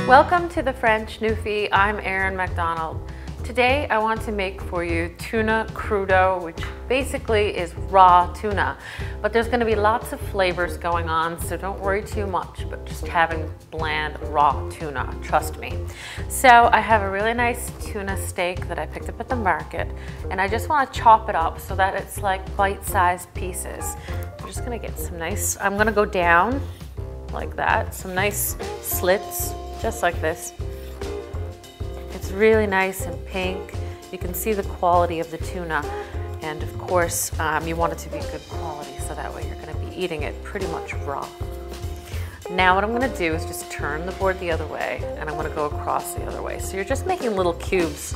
Welcome to the French Newfie. I'm Erin MacDonald. Today I want to make for you tuna crudo, which basically is raw tuna. But there's going to be lots of flavors going on, so don't worry too much, but just having bland raw tuna, trust me. So I have a really nice tuna steak that I picked up at the market, and I just want to chop it up so that it's like bite-sized pieces. I'm just going to get some nice, I'm going to go down like that, some nice slits, just like this. It's really nice and pink. You can see the quality of the tuna, and of course you want it to be good quality so that way you're going to be eating it pretty much raw. Now what I'm going to do is just turn the board the other way, and I'm going to go across the other way. So you're just making little cubes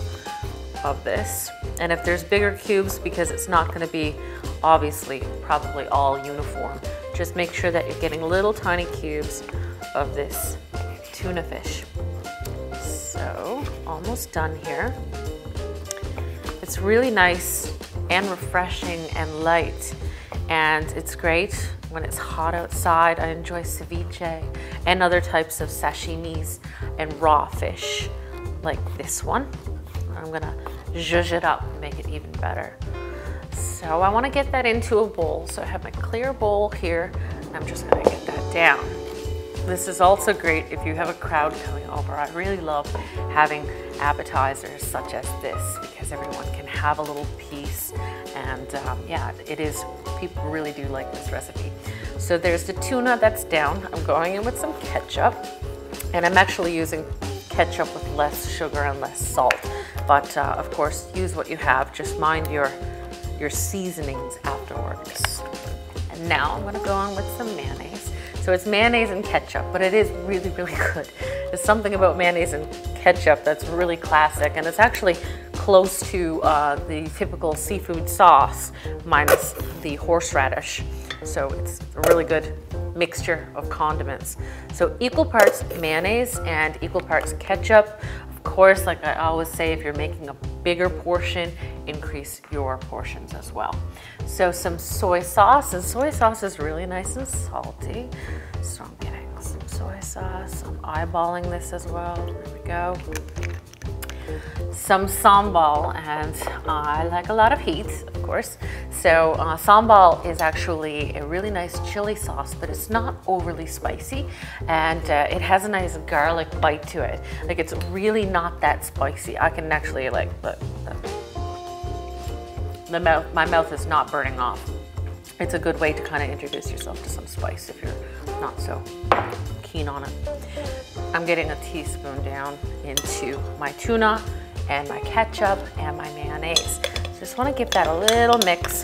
of this, and if there's bigger cubes, because it's not going to be obviously probably all uniform, just make sure that you're getting little tiny cubes of this tuna fish. So, almost done here. It's really nice and refreshing and light, and it's great when it's hot outside. I enjoy ceviche and other types of sashimis and raw fish like this one. I'm gonna zhuzh it up and make it even better. So I want to get that into a bowl. So I have my clear bowl here, and I'm just gonna get that down. This is also great if you have a crowd coming over. I really love having appetizers such as this because everyone can have a little piece, and yeah, it is, people really do like this recipe. So there's the tuna that's down. I'm going in with some ketchup, and I'm actually using ketchup with less sugar and less salt, but of course use what you have. Just mind your seasonings afterwards. And now I'm going to go on with some mayonnaise. So it's mayonnaise and ketchup, but it is really, really good. There's something about mayonnaise and ketchup that's really classic, and it's actually close to the typical seafood sauce minus the horseradish. So it's a really good mixture of condiments. So equal parts mayonnaise and equal parts ketchup. Of course, like I always say, if you're making a bigger portion, increase your portions as well. So some soy sauce, and soy sauce is really nice and salty. So I'm getting some soy sauce. I'm eyeballing this as well. There we go. Some sambal, and I like a lot of heat, of course. So sambal is actually a really nice chili sauce, but it's not overly spicy, and it has a nice garlic bite to it. Like, it's really not that spicy. I can actually, like, my mouth is not burning off. It's a good way to kind of introduce yourself to some spice if you're not so keen on it. I'm getting a teaspoon down into my tuna and my ketchup and my mayonnaise. So just want to give that a little mix.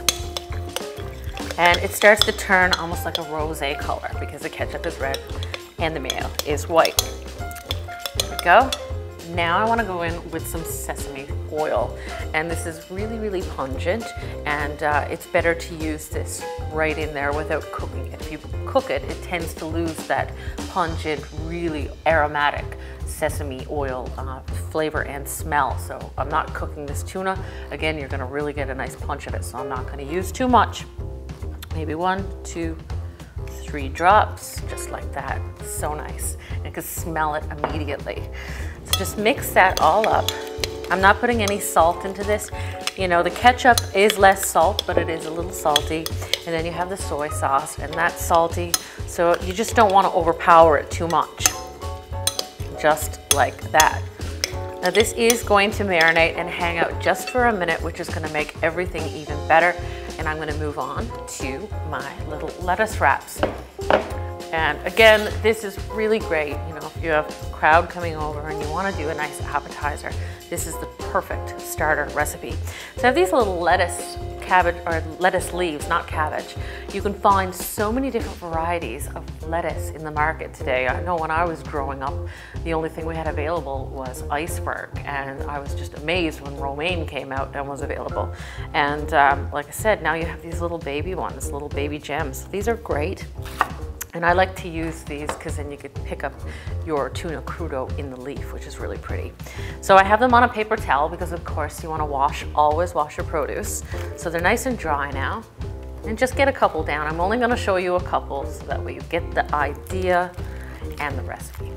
And it starts to turn almost like a rosé color because the ketchup is red and the mayo is white. There we go. Now I want to go in with some sesame oil, and this is really, really pungent, and it's better to use this right in there without cooking it. If you cook it, it tends to lose that pungent, really aromatic sesame oil flavor and smell. So I'm not cooking this tuna. Again, you're going to really get a nice punch of it, so I'm not going to use too much. Maybe 1, 2, 3 drops, just like that. So nice. And you can smell it immediately. So just mix that all up. I'm not putting any salt into this. You know, the ketchup is less salt, but it is a little salty. And then you have the soy sauce, and that's salty. So you just don't want to overpower it too much. Just like that. Now this is going to marinate and hang out just for a minute, which is going to make everything even better. And I'm going to move on to my little lettuce wraps. And again, this is really great. You know, if you have a crowd coming over and you want to do a nice appetizer, this is the perfect starter recipe. So I have these little lettuce, cabbage, or lettuce leaves, not cabbage. You can find so many different varieties of lettuce in the market today. I know when I was growing up, the only thing we had available was iceberg, and I was just amazed when romaine came out and was available. And like I said, now you have these little baby ones, little baby gems. These are great. And I like to use these because then you could pick up your tuna crudo in the leaf, which is really pretty. So I have them on a paper towel because of course you want to always wash your produce. So they're nice and dry now. And just get a couple down. I'm only going to show you a couple so that way you get the idea and the recipe.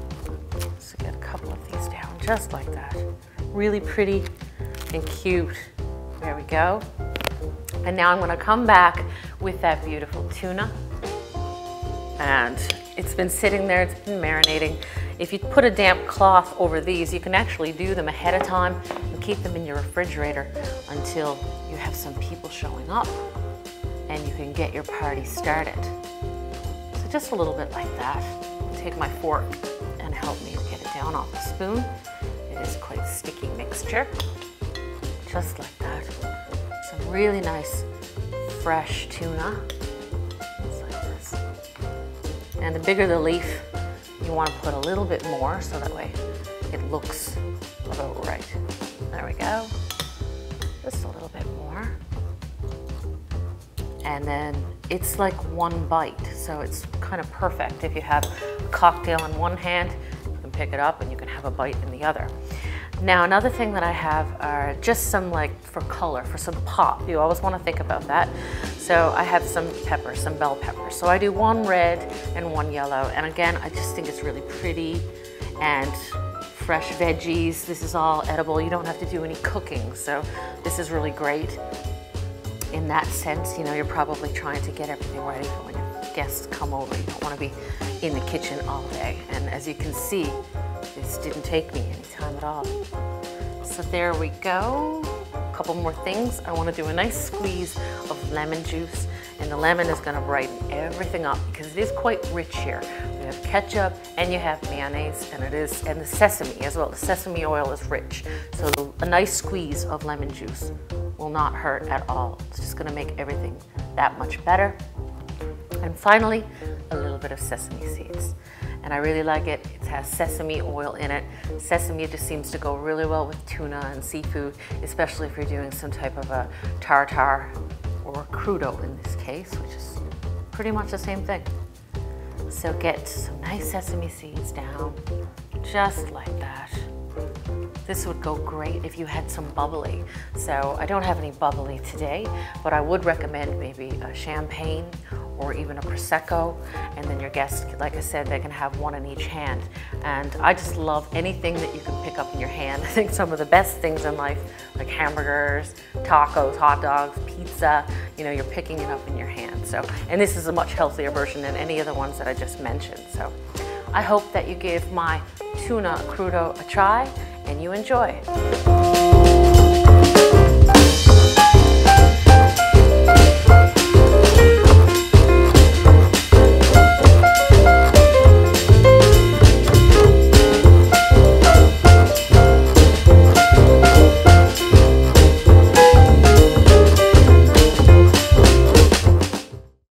So get a couple of these down, just like that. Really pretty and cute. There we go. And now I'm gonna come back with that beautiful tuna. And it's been sitting there, it's been marinating. If you put a damp cloth over these, you can actually do them ahead of time and keep them in your refrigerator until you have some people showing up and you can get your party started. So just a little bit like that. Take my fork and help me get it down off the spoon. It is quite a sticky mixture. Just like that. Some really nice fresh tuna. Just like this. And the bigger the leaf, you want to put a little bit more so that way it looks about right. There we go. Just a little bit more. And then it's like one bite, so it's kind of perfect. If you have a cocktail in one hand, you can pick it up and you can have a bite in the other. Now, another thing that I have are just some, like, for color, for some pop. You always want to think about that. So I have some peppers, some bell peppers. So I do one red and one yellow. And again, I just think it's really pretty, and fresh veggies. This is all edible. You don't have to do any cooking. So this is really great in that sense. You know, you're probably trying to get everything ready for when your guests come over. You don't want to be in the kitchen all day. And as you can see, this didn't take me any time at all. So there we go. A couple more things. I want to do a nice squeeze of lemon juice, and the lemon is going to brighten everything up because it is quite rich here. We have ketchup and you have mayonnaise, and the sesame as well. The sesame oil is rich, so a nice squeeze of lemon juice will not hurt at all. It's just going to make everything that much better. And finally, a little bit of sesame seeds. And I really like it. It has sesame oil in it. Sesame just seems to go really well with tuna and seafood, especially if you're doing some type of a tartare or crudo in this case, which is pretty much the same thing. So get some nice sesame seeds down, just like that. This would go great if you had some bubbly. So I don't have any bubbly today, but I would recommend maybe a champagne or even a Prosecco, and then your guests, like I said, they can have one in each hand. And I just love anything that you can pick up in your hand. I think some of the best things in life, like hamburgers, tacos, hot dogs, pizza, you know, you're picking it up in your hand. So, and this is a much healthier version than any of the ones that I just mentioned. So I hope that you give my tuna crudo a try and you enjoy.